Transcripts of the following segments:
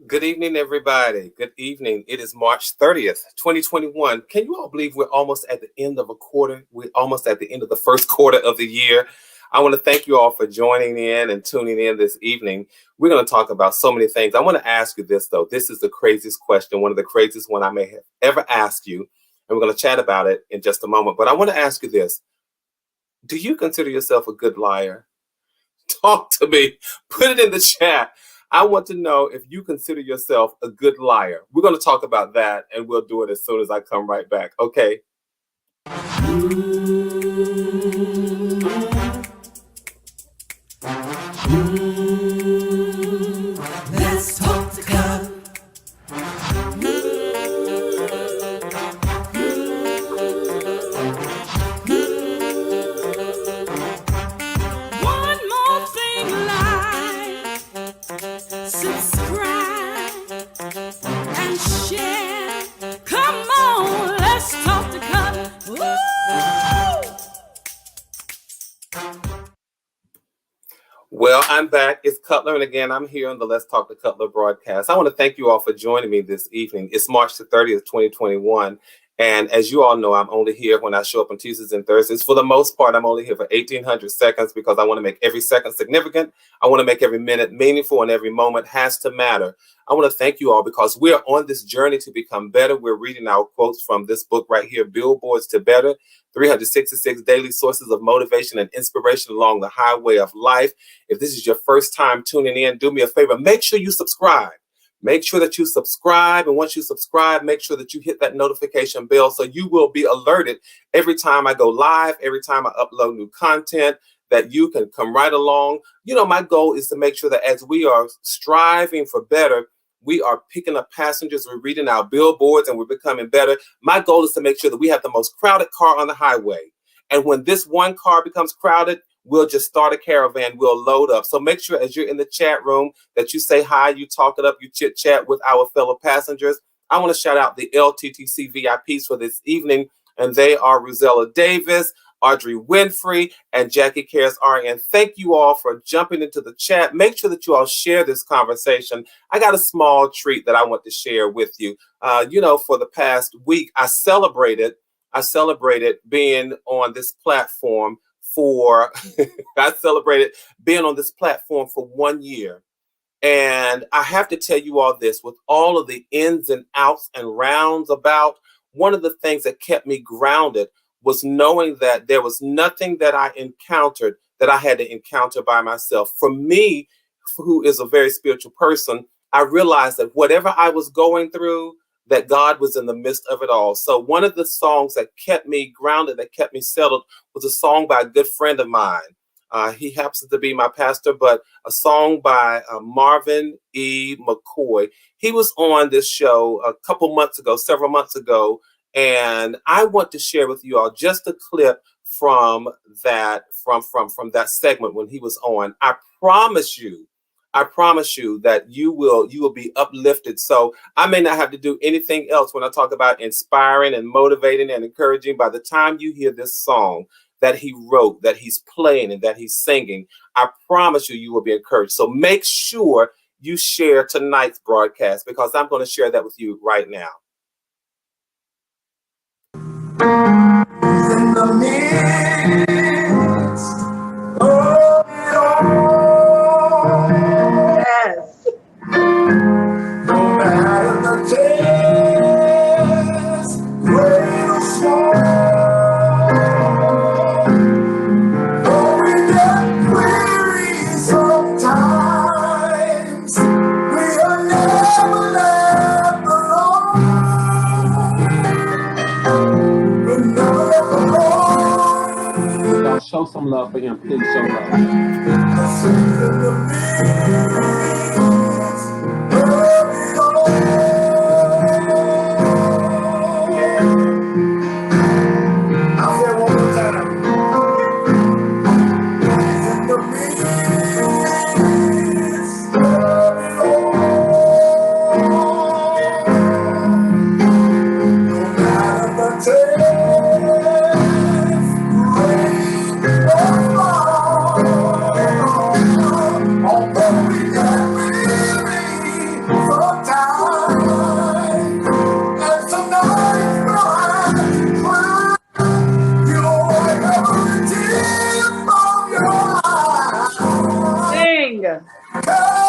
Good evening, everybody. Good evening. It is March 30th, 2021. Can you all believe we're almost at the end of a quarter? We're almost at the end of the first quarter of the year. I want to thank you all for joining in and tuning in this evening. We're going to talk about so many things. I want to ask you this, though. This is the craziest question, one of the craziest one I may have ever asked you. And we're going to chat about it in just a moment. But I want to ask you this. Do you consider yourself a good liar? Talk to me. Put it in the chat. I want to know if you consider yourself a good liar. We're going to talk about that, and we'll do it as soon as I come right back. Okay? Let's talk to God. One more thing, like, subscribe and share. Come on, let's talk to God. Woo! Well, I'm back. It's Cutler, and again, I'm here on the Let's Talk to Cutler broadcast. I want to thank you all for joining me this evening. It's March the 30th, 2021. And as you all know, I'm only here when I show up on Tuesdays and Thursdays. For the most part, I'm only here for 1,800 seconds because I want to make every second significant. I want to make every minute meaningful, and every moment has to matter. I want to thank you all because we're on this journey to become better. We're reading our quotes from this book right here, Billboards to Better, 366 Daily Sources of Motivation and Inspiration Along the Highway of Life. If this is your first time tuning in, do me a favor. Make sure you subscribe. Make sure that you subscribe. And once you subscribe, make sure that you hit that notification bell so you will be alerted every time I go live, every time I upload new content, that you can come right along. You know, my goal is to make sure that as we are striving for better, we are picking up passengers, we're reading our billboards, and we're becoming better. My goal is to make sure that we have the most crowded car on the highway. And when this one car becomes crowded, we'll just start a caravan, we'll load up. So make sure as you're in the chat room that you say hi, you talk it up, you chit chat with our fellow passengers. I want to shout out the LTTC VIPs for this evening, and they are Rosella Davis, Audrey Winfrey, and Jackie Cares RN. Thank you all for jumping into the chat. Make sure that you all share this conversation. I got a small treat that I want to share with you. For the past week, I celebrated being on this platform for 1 year. And I have to tell you all this, with all of the ins and outs and rounds about, one of the things that kept me grounded was knowing that there was nothing that I encountered that I had to encounter by myself. For me, who is a very spiritual person, I realized that whatever I was going through, that God was in the midst of it all. So one of the songs that kept me grounded, that kept me settled, was a song by a good friend of mine. He happens to be my pastor, but a song by Marvin E. McCoy. He was on this show several months ago, and I want to share with you all just a clip from that segment when he was on. I promise you that you will be uplifted. So I may not have to do anything else when I talk about inspiring and motivating and encouraging. By the time you hear this song that he wrote, that he's playing, and that he's singing, I promise you will be encouraged. So make sure you share tonight's broadcast, because I'm going to share that with you right now. In the midst of it all. Yes. No matter the test, great or small. Though we get weary sometimes, we are never left alone. Y'all show some love for him. Please show love. I'll say it one more time. Although we got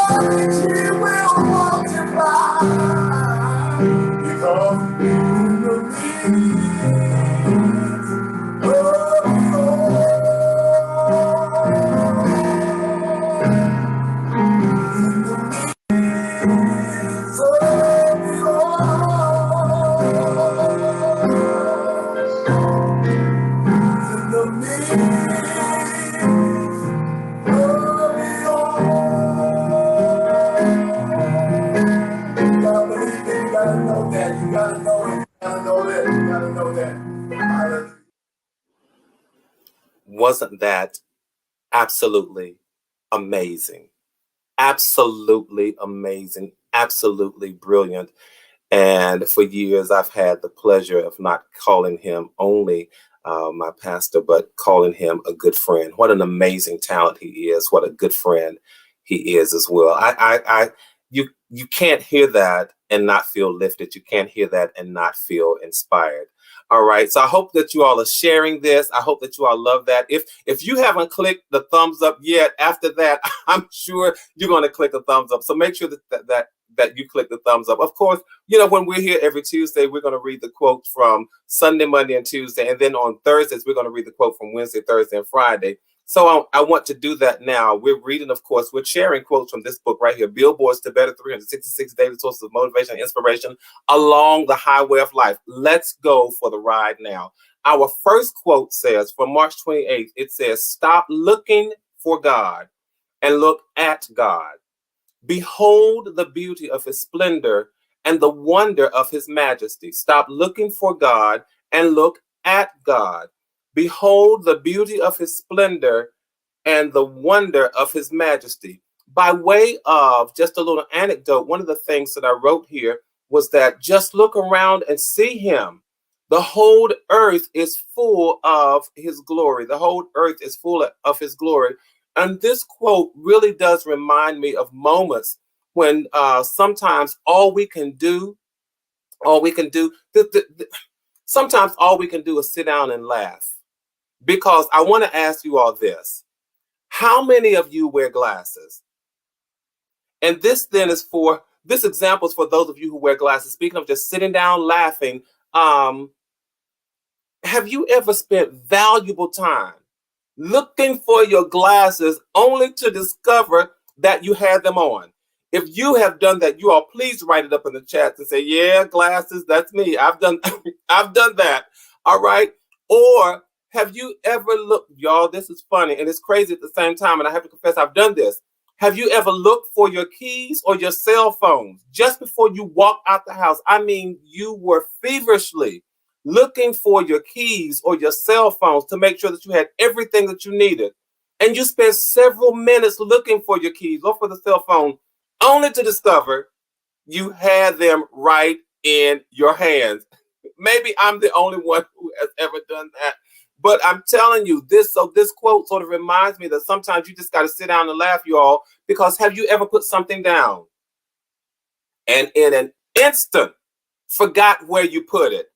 She will multiply because in the midst of Wasn't that absolutely amazing? Absolutely amazing. Absolutely brilliant. And for years, I've had the pleasure of not calling him only my pastor, but calling him a good friend. What an amazing talent he is. What a good friend he is as well. You can't hear that and not feel lifted. You can't hear that and not feel inspired. All right. So I hope that you all are sharing this. I hope that you all love that. If you haven't clicked the thumbs up yet, after that, I'm sure you're going to click a thumbs up. So make sure that you click the thumbs up. Of course, you know, when we're here every Tuesday, we're going to read the quotes from Sunday, Monday, and Tuesday. And then on Thursdays, we're going to read the quote from Wednesday, Thursday, and Friday. So I want to do that now. We're reading, of course, we're sharing quotes from this book right here, Billboards to Better, 366 Daily Sources of Motivation and Inspiration Along the Highway of Life. Let's go for the ride now. Our first quote says, from March 28th, it says, stop looking for God and look at God. Behold the beauty of his splendor and the wonder of his majesty. Stop looking for God and look at God. Behold the beauty of his splendor and the wonder of his majesty. By way of just a little anecdote, one of the things that I wrote here was that just look around and see him. The whole earth is full of his glory. The whole earth is full of his glory. And this quote really does remind me of moments when sometimes all we can do, sometimes all we can do is sit down and laugh. Because I want to ask you all this. How many of you wear glasses? And this example is for those of you who wear glasses. Speaking of just sitting down laughing, have you ever spent valuable time looking for your glasses only to discover that you had them on? If you have done that, you all please write it up in the chat and say, yeah, glasses, that's me. I've done that. All right. Or have you ever looked, y'all, this is funny and it's crazy at the same time, and I have to confess I've done this. Have you ever looked for your keys or your cell phones just before you walk out the house? I mean, you were feverishly looking for your keys or your cell phones to make sure that you had everything that you needed. And you spent several minutes looking for your keys or for the cell phone only to discover you had them right in your hands. Maybe I'm the only one who has ever done that. But I'm telling you this quote sort of reminds me that sometimes you just got to sit down and laugh, y'all, because have you ever put something down and in an instant forgot where you put it?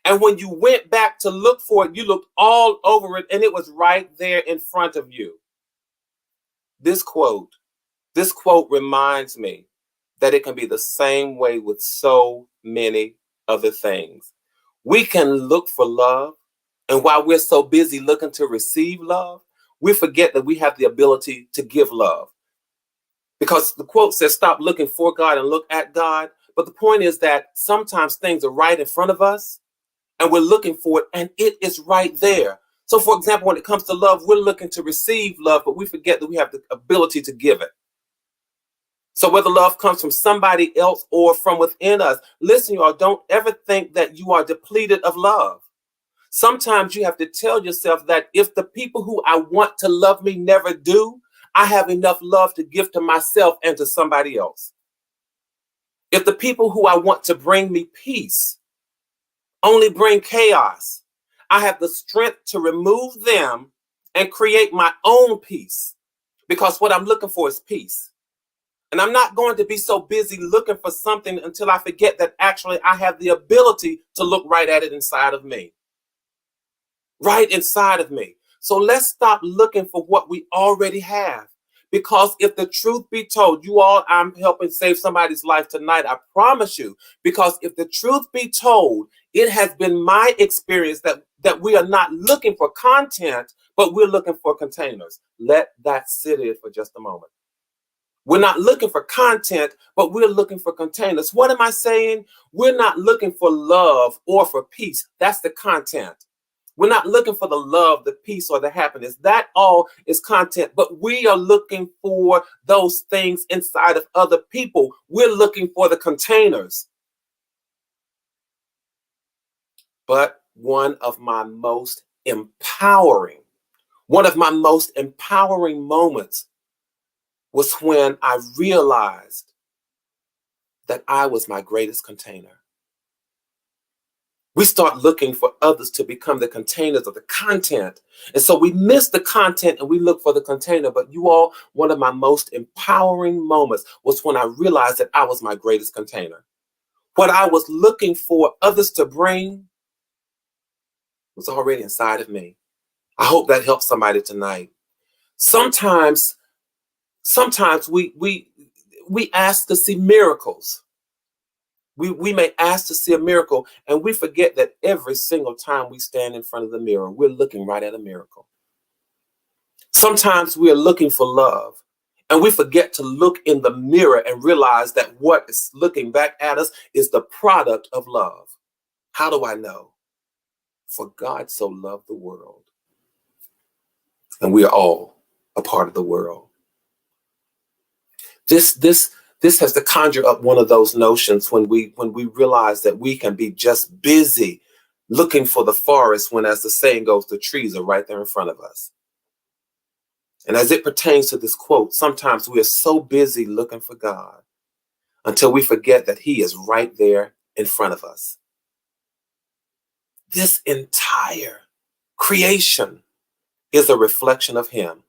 And when you went back to look for it, you looked all over it and it was right there in front of you. This quote reminds me that it can be the same way with so many other things. We can look for love. And while we're so busy looking to receive love, we forget that we have the ability to give love. Because the quote says, stop looking for God and look at God. But the point is that sometimes things are right in front of us and we're looking for it and it is right there. So, for example, when it comes to love, we're looking to receive love, but we forget that we have the ability to give it. So whether love comes from somebody else or from within us, listen, y'all, don't ever think that you are depleted of love. Sometimes you have to tell yourself that if the people who I want to love me never do, I have enough love to give to myself and to somebody else. If the people who I want to bring me peace only bring chaos, I have the strength to remove them and create my own peace, because what I'm looking for is peace. And I'm not going to be so busy looking for something until I forget that actually I have the ability to look right at it inside of me. Right inside of me. So let's stop looking for what we already have, Because if the truth be told, you all, I'm helping save somebody's life tonight, I promise you. Because if the truth be told, it has been my experience that we are not looking for content, but we're looking for containers. Let that sit in for just a moment. We're not looking for content, but we're looking for containers. What am I saying? We're not looking for love or for peace. That's the content. We're not looking for the love, the peace, or the happiness. That all is content, but we are looking for those things inside of other people. We're looking for the containers. But one of my most empowering moments was when I realized that I was my greatest container. We start looking for others to become the containers of the content. And so we miss the content and we look for the container. But you all, one of my most empowering moments was when I realized that I was my greatest container. What I was looking for others to bring was already inside of me. I hope that helps somebody tonight. Sometimes we ask to see miracles. We may ask to see a miracle, and we forget that every single time we stand in front of the mirror, we're looking right at a miracle. Sometimes we are looking for love, and we forget to look in the mirror and realize that what is looking back at us is the product of love. How do I know? For God so loved the world, and we are all a part of the world. This has to conjure up one of those notions when we realize that we can be just busy looking for the forest when, as the saying goes, the trees are right there in front of us. And as it pertains to this quote, sometimes we are so busy looking for God until we forget that He is right there in front of us. This entire creation is a reflection of Him.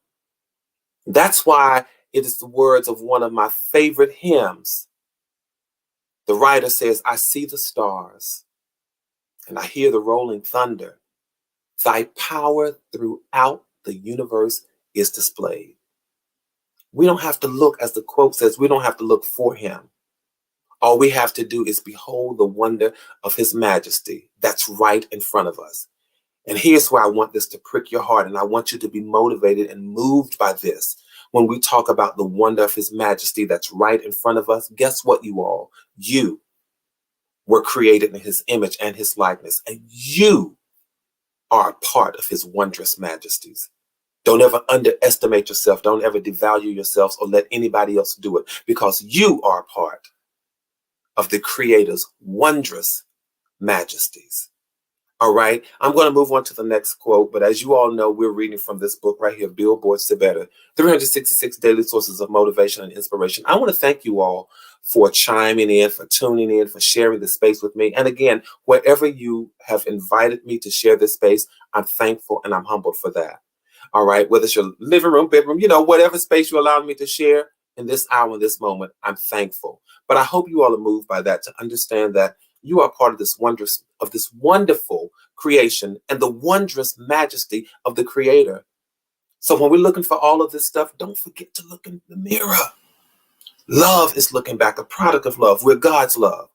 That's why it is the words of one of my favorite hymns. The writer says, I see the stars and I hear the rolling thunder. Thy power throughout the universe is displayed. We don't have to look, as the quote says, we don't have to look for Him. All we have to do is behold the wonder of His majesty that's right in front of us. And here's where I want this to prick your heart, and I want you to be motivated and moved by this. When we talk about the wonder of His majesty that's right in front of us, guess what, you all? You were created in His image and His likeness, and you are a part of His wondrous majesties. Don't ever underestimate yourself. Don't ever devalue yourselves or let anybody else do it, because you are a part of the Creator's wondrous majesties. All right, I'm going to move on to the next quote, but as you all know, we're reading from this book right here, Billboards to Better, 366 Daily Sources of Motivation and Inspiration. I want to thank you all for chiming in, for tuning in, for sharing this space with me. And again, wherever you have invited me to share this space, I'm thankful and I'm humbled for that. All right, whether it's your living room, bedroom, whatever space you allow me to share in this hour, in this moment, I'm thankful. But I hope you all are moved by that to understand that you are part of this wonderful creation and the wondrous majesty of the Creator. So when we're looking for all of this stuff, don't forget to look in the mirror. Love is looking back, a product of love. We're God's love,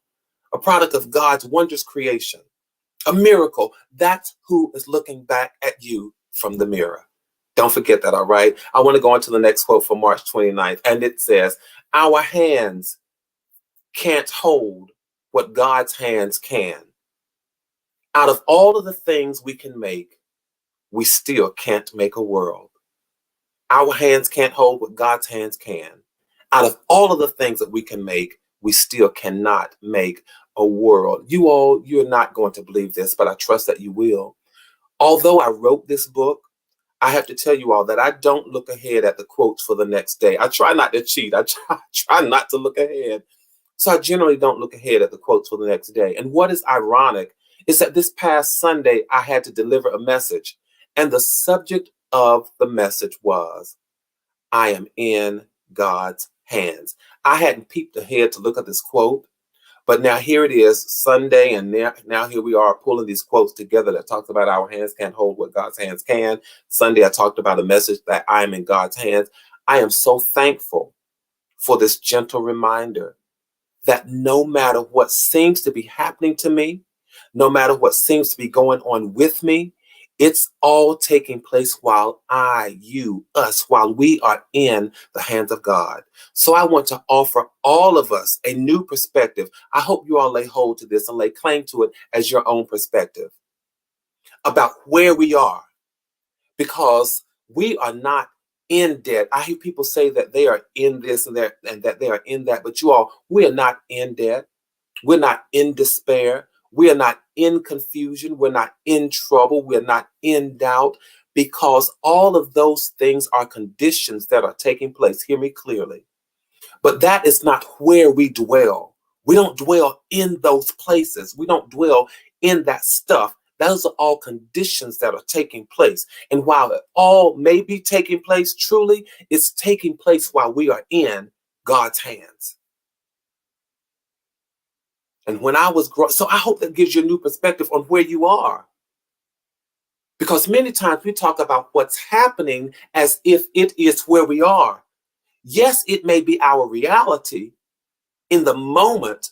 a product of God's wondrous creation, a miracle. That's who is looking back at you from the mirror. Don't forget that, all right? I want to go on to the next quote from March 29th, and it says, our hands can't hold what God's hands can. Out of all of the things we can make, we still can't make a world. Our hands can't hold what God's hands can. Out of all of the things that we can make, we still cannot make a world. You all, you're not going to believe this, but I trust that you will. Although I wrote this book, I have to tell you all that I don't look ahead at the quotes for the next day. I try not to cheat. I try not to look ahead. So I generally don't look ahead at the quotes for the next day. And what is ironic is that this past Sunday, I had to deliver a message. And the subject of the message was, I am in God's hands. I hadn't peeped ahead to look at this quote. But now here it is, Sunday, and now here we are pulling these quotes together that talks about our hands can't hold what God's hands can. Sunday, I talked about a message that I am in God's hands. I am so thankful for this gentle reminder that no matter what seems to be happening to me, no matter what seems to be going on with me, it's all taking place while while we are in the hands of God. So I want to offer all of us a new perspective. I hope you all lay hold to this and lay claim to it as your own perspective about where we are, because we are not in debt. I hear people say that they are in this and that they are in that, but we are not in debt. We're not in despair. We are not in confusion. We're not in trouble. We're not in doubt, because all of those things are conditions that are taking place. Hear me clearly. But that is not where we dwell. We don't dwell in those places. We don't dwell in that stuff. Those are all conditions that are taking place. And while it all may be taking place, truly, it's taking place while we are in God's hands. And when I was growing, so I hope that gives you a new perspective on where you are. Because many times we talk about what's happening as if it is where we are. Yes, it may be our reality in the moment,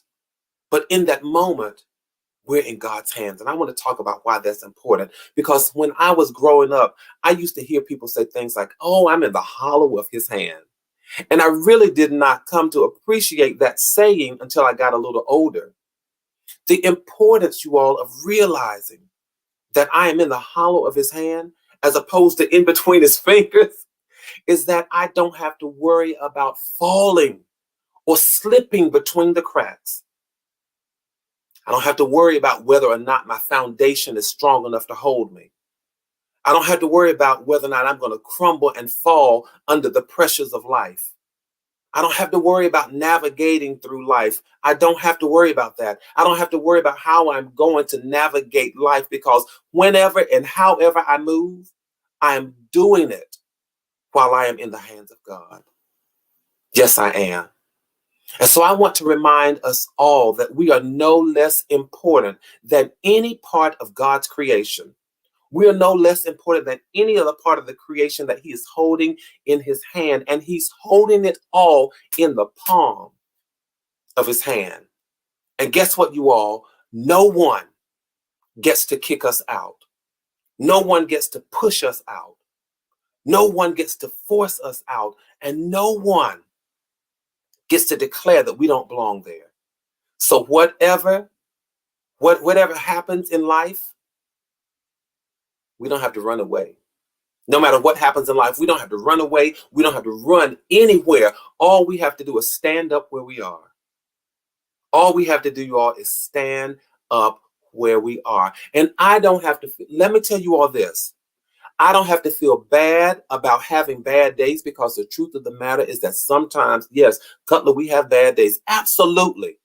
but in that moment, we're in God's hands. And I want to talk about why that's important. Because when I was growing up, I used to hear people say things like, oh, I'm in the hollow of his hand. And I really did not come to appreciate that saying until I got a little older. The importance, you all, of realizing that I am in the hollow of his hand as opposed to in between his fingers is that I don't have to worry about falling or slipping between the cracks. I don't have to worry about whether or not my foundation is strong enough to hold me. I don't have to worry about whether or not I'm going to crumble and fall under the pressures of life. I don't have to worry about navigating through life. I don't have to worry about that. I don't have to worry about how I'm going to navigate life, because whenever and however I move, I am doing it while I am in the hands of God. Yes, I am. And so I want to remind us all that we are no less important than any part of God's creation. We are no less important than any other part of the creation that he is holding in his hand, and he's holding it all in the palm of his hand. And guess what, you all? No one gets to kick us out. No one gets to push us out. No one gets to force us out, and no one gets to declare that we don't belong there. So whatever happens in life, we don't have to run away. No matter what happens in life, we don't have to run away. We don't have to run anywhere. All we have to do is stand up where we are. All we have to do, you all, is stand up where we are. And I don't have to, let me tell you all this. I don't have to feel bad about having bad days, because the truth of the matter is that sometimes, yes, Cutler, we have bad days. Absolutely.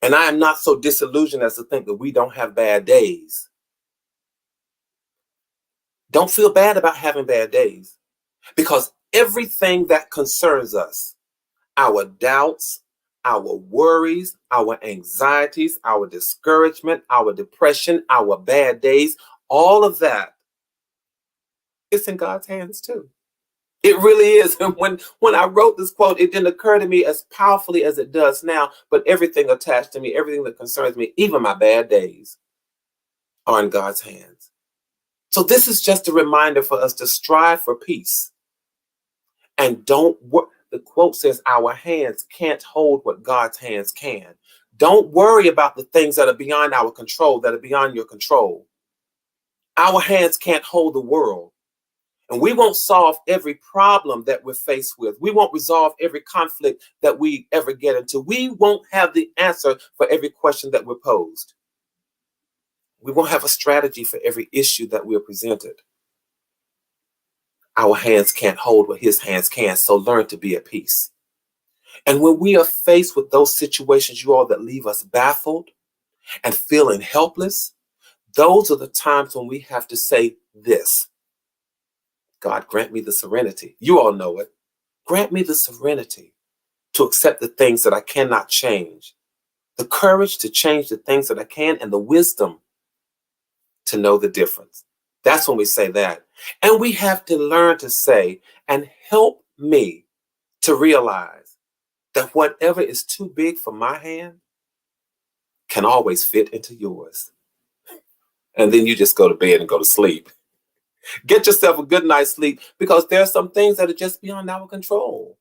And I am not so disillusioned as to think that we don't have bad days. Don't feel bad about having bad days, because everything that concerns us, our doubts, our worries, our anxieties, our discouragement, our depression, our bad days, all of that, it's in God's hands too. It really is. And when I wrote this quote, it didn't occur to me as powerfully as it does now, but everything attached to me, everything that concerns me, even my bad days, are in God's hands. So this is just a reminder for us to strive for peace. And don't worry. The quote says our hands can't hold what God's hands can. Don't worry about the things that are beyond our control, that are beyond your control. Our hands can't hold the world. And we won't solve every problem that we're faced with. We won't resolve every conflict that we ever get into. We won't have the answer for every question that we're posed. We won't have a strategy for every issue that we're presented. Our hands can't hold what his hands can, so learn to be at peace. And when we are faced with those situations, you all, that leave us baffled and feeling helpless, those are the times when we have to say this: God, grant me the serenity. You all know it. Grant me the serenity to accept the things that I cannot change, the courage to change the things that I can, and the wisdom to know the difference. That's when we say that. And we have to learn to say, and help me to realize that whatever is too big for my hand can always fit into yours. And then you just go to bed and go to sleep. Get yourself a good night's sleep, because there are some things that are just beyond our control.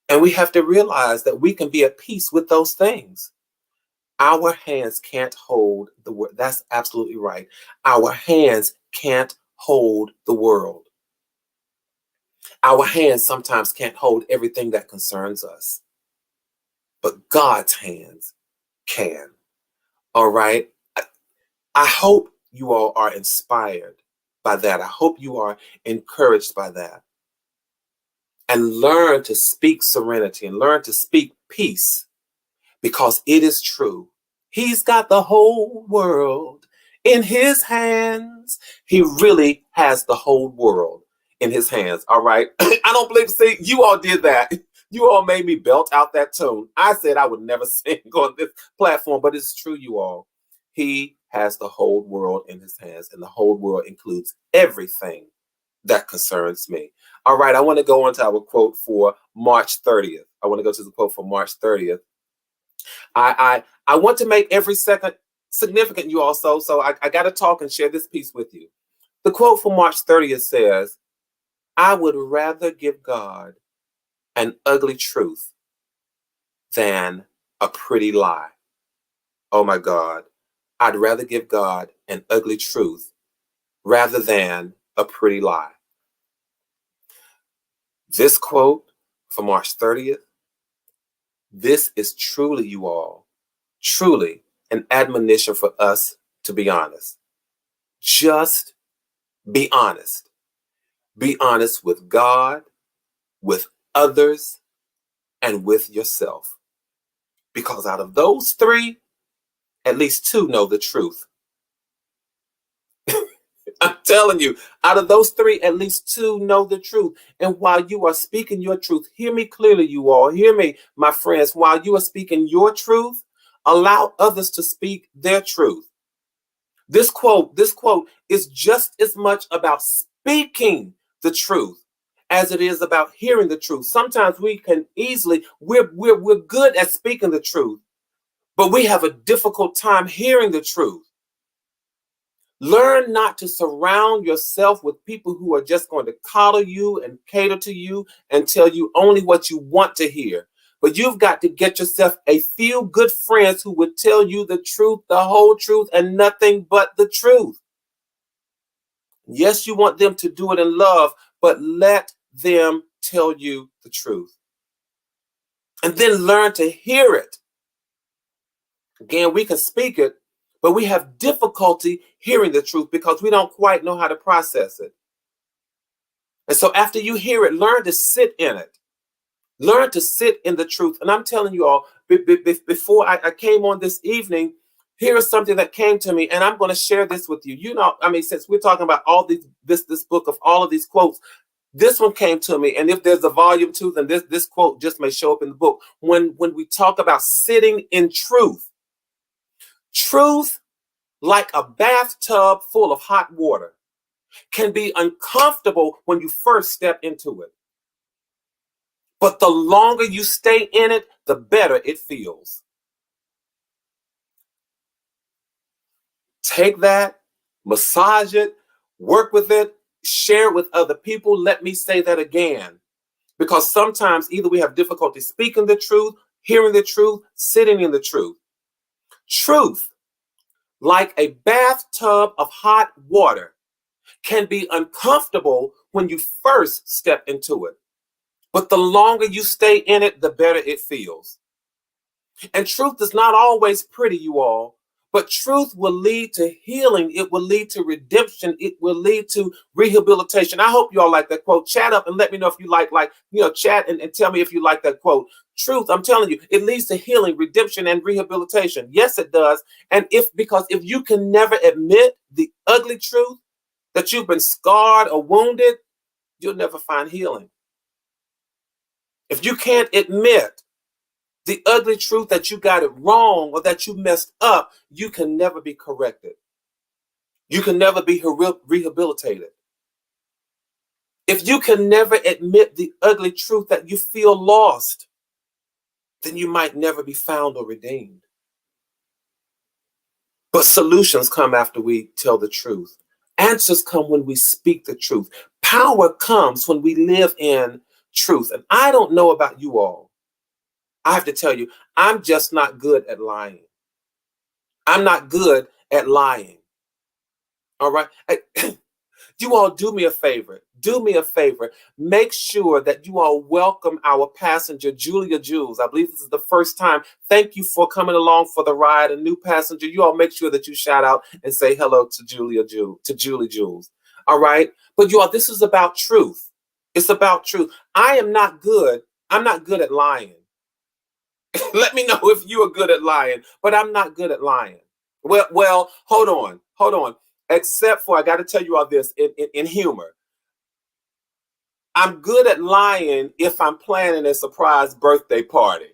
And we have to realize that we can be at peace with those things. Our hands can't hold the world. That's absolutely right. Our hands can't hold the world. Our hands sometimes can't hold everything that concerns us, but God's hands can. All right. I hope you all are inspired by that. I hope you are encouraged by that. And learn to speak serenity and learn to speak peace, because it is true. He's got the whole world in his hands. He really has the whole world in his hands. All right. I don't believe, see, you all did that. You all made me belt out that tune. I said I would never sing on this platform, but it's true, you all. He has the whole world in his hands, and the whole world includes everything that concerns me. All right, I want to go on to our quote for March 30th. I want to go to the quote for March 30th. I want to make every second significant, you all. So I got to talk and share this piece with you. The quote for March 30th says, I would rather give God an ugly truth than a pretty lie. Oh my God. I'd rather give God an ugly truth rather than a pretty lie. This quote for March 30th, this is truly, you all, truly an admonition for us to be honest. Just be honest. Be honest with God, with others, and with yourself. Because out of those three, at least two know the truth. I'm telling you, out of those three, at least two know the truth. And while you are speaking your truth, hear me clearly, you all. Hear me, my friends. While you are speaking your truth, allow others to speak their truth. This quote is just as much about speaking the truth as it is about hearing the truth. Sometimes we can easily, we're good at speaking the truth, but we have a difficult time hearing the truth. Learn not to surround yourself with people who are just going to coddle you and cater to you and tell you only what you want to hear. But you've got to get yourself a few good friends who would tell you the truth, the whole truth, and nothing but the truth. Yes, you want them to do it in love, but let them tell you the truth. And then learn to hear it. Again, we can speak it, but we have difficulty hearing the truth because we don't quite know how to process it. And so after you hear it, learn to sit in it. Learn to sit in the truth. And I'm telling you all, before I came on this evening, here is something that came to me, and I'm going to share this with you. You know, I mean, since we're talking about all this book of all of these quotes, this one came to me. And if there's a volume 2, then this quote just may show up in the book. When we talk about sitting in truth, truth, like a bathtub full of hot water, can be uncomfortable when you first step into it. But the longer you stay in it, the better it feels. Take that, massage it, work with it, share it with other people. Let me say that again. Because sometimes either we have difficulty speaking the truth, hearing the truth, sitting in the truth. Truth, like a bathtub of hot water, can be uncomfortable when you first step into it. But the longer you stay in it, the better it feels. And truth is not always pretty, you all, but truth will lead to healing. It will lead to redemption. It will lead to rehabilitation. I hope you all like that quote. Chat up and let me know if you chat and tell me if you like that quote. Truth, I'm telling you, it leads to healing, redemption, and rehabilitation. Yes, it does. And because if you can never admit the ugly truth, that you've been scarred or wounded, you'll never find healing. If you can't admit the ugly truth that you got it wrong or that you messed up, you can never be corrected. you can never be rehabilitated. If you can never admit the ugly truth that you feel lost, then you might never be found or redeemed. But solutions come after we tell the truth. Answers come when we speak the truth. Power comes when we live in truth. And I don't know about you all. I have to tell you, I'm just not good at lying. I'm not good at lying. All right. You all do me a favor. Do me a favor. Make sure that you all welcome our passenger, Julia Jules. I believe this is the first time. Thank you for coming along for the ride. A new passenger. You all make sure that you shout out and say hello to Julie Jules. All right. But you all, this is about truth. It's about truth. I'm not good at lying. Let me know if you are good at lying, but I'm not good at lying. Well, hold on. Except for, I got to tell you all this in humor. I'm good at lying if I'm planning a surprise birthday party.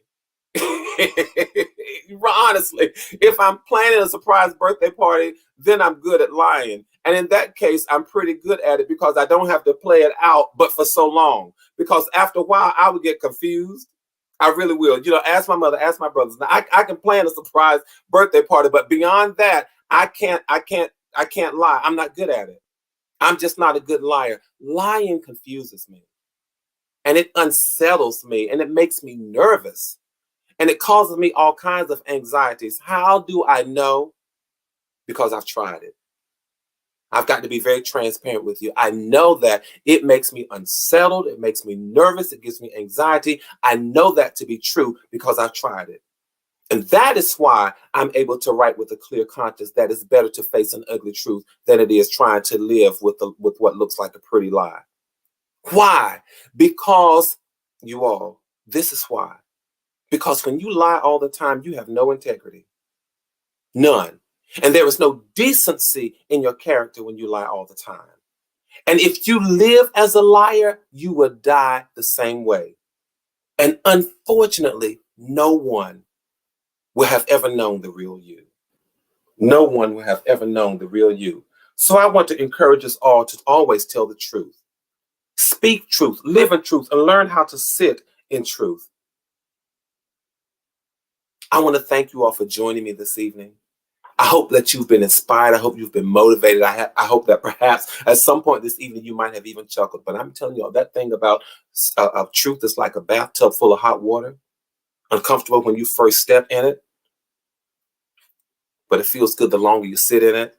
Honestly, if I'm planning a surprise birthday party, then I'm good at lying. And in that case, I'm pretty good at it because I don't have to play it out, but for so long. Because after a while, I would get confused. I really will. You know, ask my mother, ask my brothers. Now, I can plan a surprise birthday party, but beyond that, I can't lie. I'm not good at it. I'm just not a good liar. Lying confuses me. And it unsettles me. And it makes me nervous. And it causes me all kinds of anxieties. How do I know? Because I've tried it. I've got to be very transparent with you. I know that it makes me unsettled. It makes me nervous. It gives me anxiety. I know that to be true because I've tried it. And that is why I'm able to write with a clear conscience that it's better to face an ugly truth than it is trying to live with what looks like a pretty lie. Why? Because you all, this is why. Because when you lie all the time, you have no integrity. None. And there is no decency in your character when you lie all the time. And if you live as a liar, you will die the same way. And unfortunately, no one will have ever known the real you. No one will have ever known the real you. So I want to encourage us all to always tell the truth. Speak truth, live in truth, and learn how to sit in truth. I want to thank you all for joining me this evening. I hope that you've been inspired. I hope you've been motivated. I hope that perhaps at some point this evening you might have even chuckled. But I'm telling you all, that thing about truth is like a bathtub full of hot water. Uncomfortable when you first step in it, but it feels good the longer you sit in it.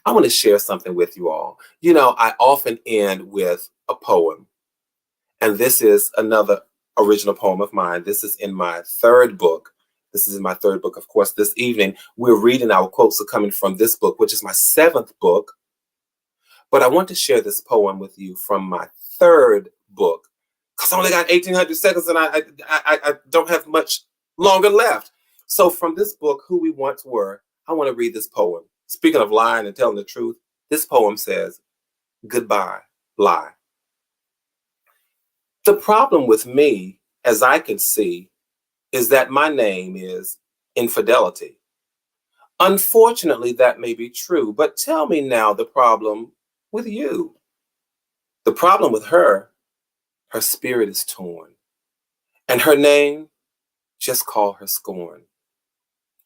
I want to share something with you all. You know, I often end with a poem. And this is another original poem of mine. This is in my third book. Of course, this evening, we're reading, our quotes are coming from this book, which is my seventh book. But I want to share this poem with you from my third book, because I only got 1,800 seconds and I don't have much longer left. So from this book, Who We Once Were, I want to read this poem. Speaking of lying and telling the truth, this poem says, "Goodbye, lie. The problem with me, as I can see, is that my name is infidelity. Unfortunately, that may be true, but tell me now the problem with you. The problem with her spirit is torn, and her name, just call her scorn.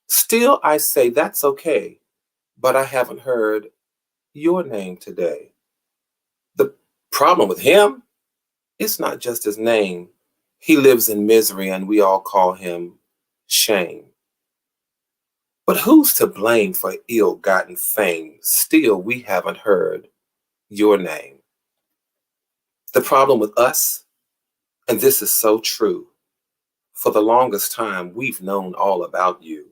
Still, I say that's okay, but I haven't heard your name today. The problem with him, it's not just his name. He lives in misery and we all call him shame. But who's to blame for ill-gotten fame? Still, we haven't heard your name. The problem with us, and this is so true, for the longest time, we've known all about you.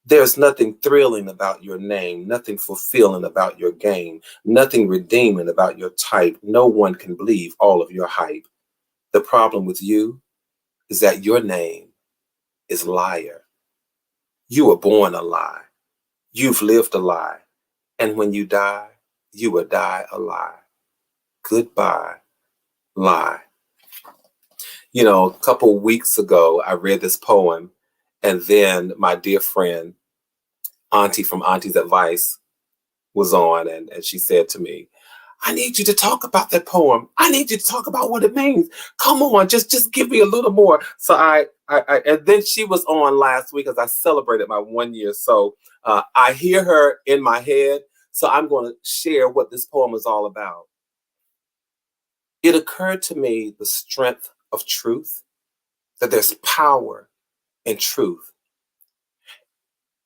There's nothing thrilling about your name, nothing fulfilling about your game, nothing redeeming about your type. No one can believe all of your hype. The problem with you is that your name is liar. You were born a lie. You've lived a lie. And when you die, you will die a lie. Goodbye, lie. You know, a couple weeks ago, I read this poem, and then my dear friend, Auntie from Auntie's Advice, was on, and she said to me, I need you to talk about that poem. I need you to talk about what it means. Come on, just give me a little more. So I and then she was on last week as I celebrated my 1 year. So I hear her in my head. So I'm going to share what this poem is all about. It occurred to me the strength of truth, that there's power in truth,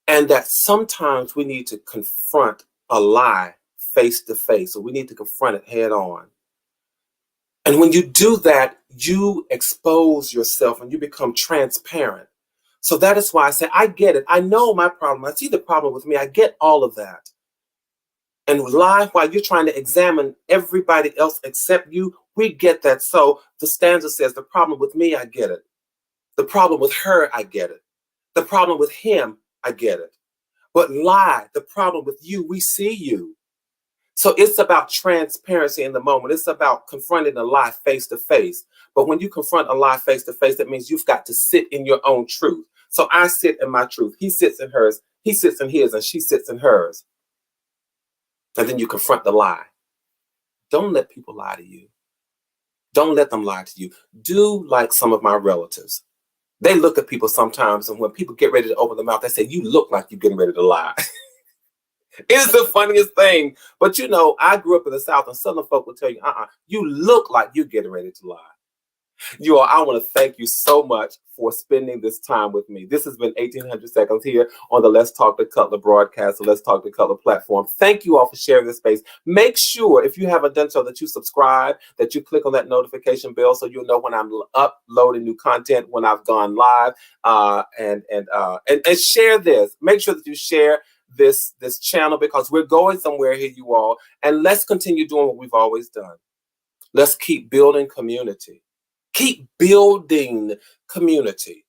and that sometimes we need to confront a lie face to face, or we need to confront it head on. And when you do that, you expose yourself and you become transparent. So that is why I say, I get it. I know my problem. I see the problem with me. I get all of that. And lie while you're trying to examine everybody else except you, we get that. So the stanza says, the problem with me, I get it. The problem with her, I get it. The problem with him, I get it. But lie, the problem with you, we see you. So it's about transparency in the moment. It's about confronting a lie face to face. But when you confront a lie face to face, that means you've got to sit in your own truth. So I sit in my truth. He sits in hers. He sits in his, and she sits in hers. And then you confront the lie. Don't let people lie to you. Don't let them lie to you. Do like some of my relatives. They look at people sometimes, and when people get ready to open their mouth, they say, you look like you're getting ready to lie. It's the funniest thing. But you know, I grew up in the South, and Southern folk will tell you, you look like you're getting ready to lie. You all, I want to thank you so much for spending this time with me. This has been 1800 Seconds here on the Let's Talk to Cutler broadcast, the Let's Talk to Cutler platform. Thank you all for sharing this space. Make sure, if you haven't done so, that you subscribe, that you click on that notification bell so you'll know when I'm uploading new content, when I've gone live, and share this. Make sure that you share this channel, because we're going somewhere here, you all, and let's continue doing what we've always done. Let's keep building community. Keep building community.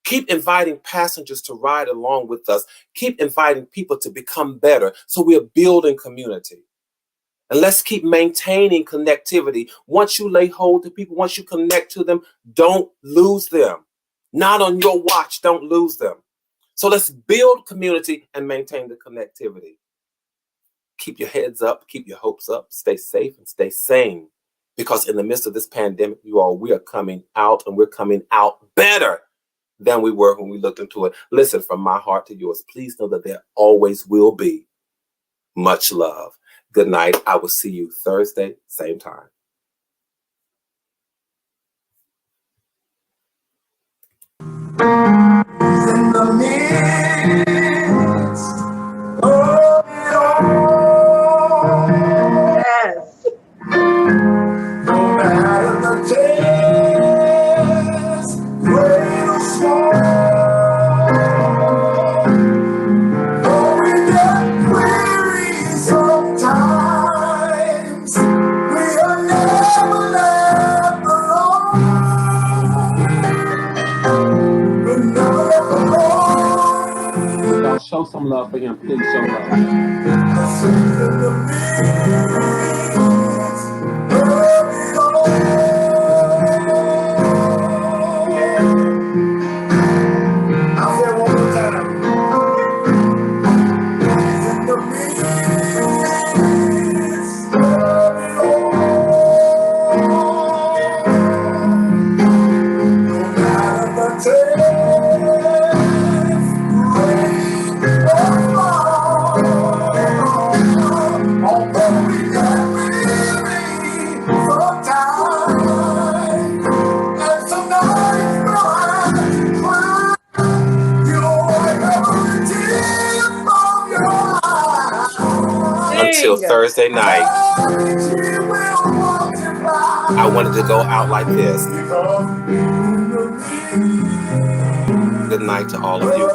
Keep inviting passengers to ride along with us. Keep inviting people to become better. So we're building community. And let's keep maintaining connectivity. Once you lay hold to people, once you connect to them, don't lose them. Not on your watch, don't lose them. So let's build community and maintain the connectivity. Keep your heads up, keep your hopes up, stay safe and stay sane. Because in the midst of this pandemic, you all, we are coming out, and we're coming out better than we were when we looked into it. Listen, from my heart to yours, please know that there always will be much love. Good night. I will see you Thursday, same time. In the midst of it all. Yes. No matter the test, great or small, though we get weary sometimes, we are never left alone. We're never left alone. Y'all show some love for him. Please show love. Until Thursday night, I wanted to go out like this. Good night to all of you.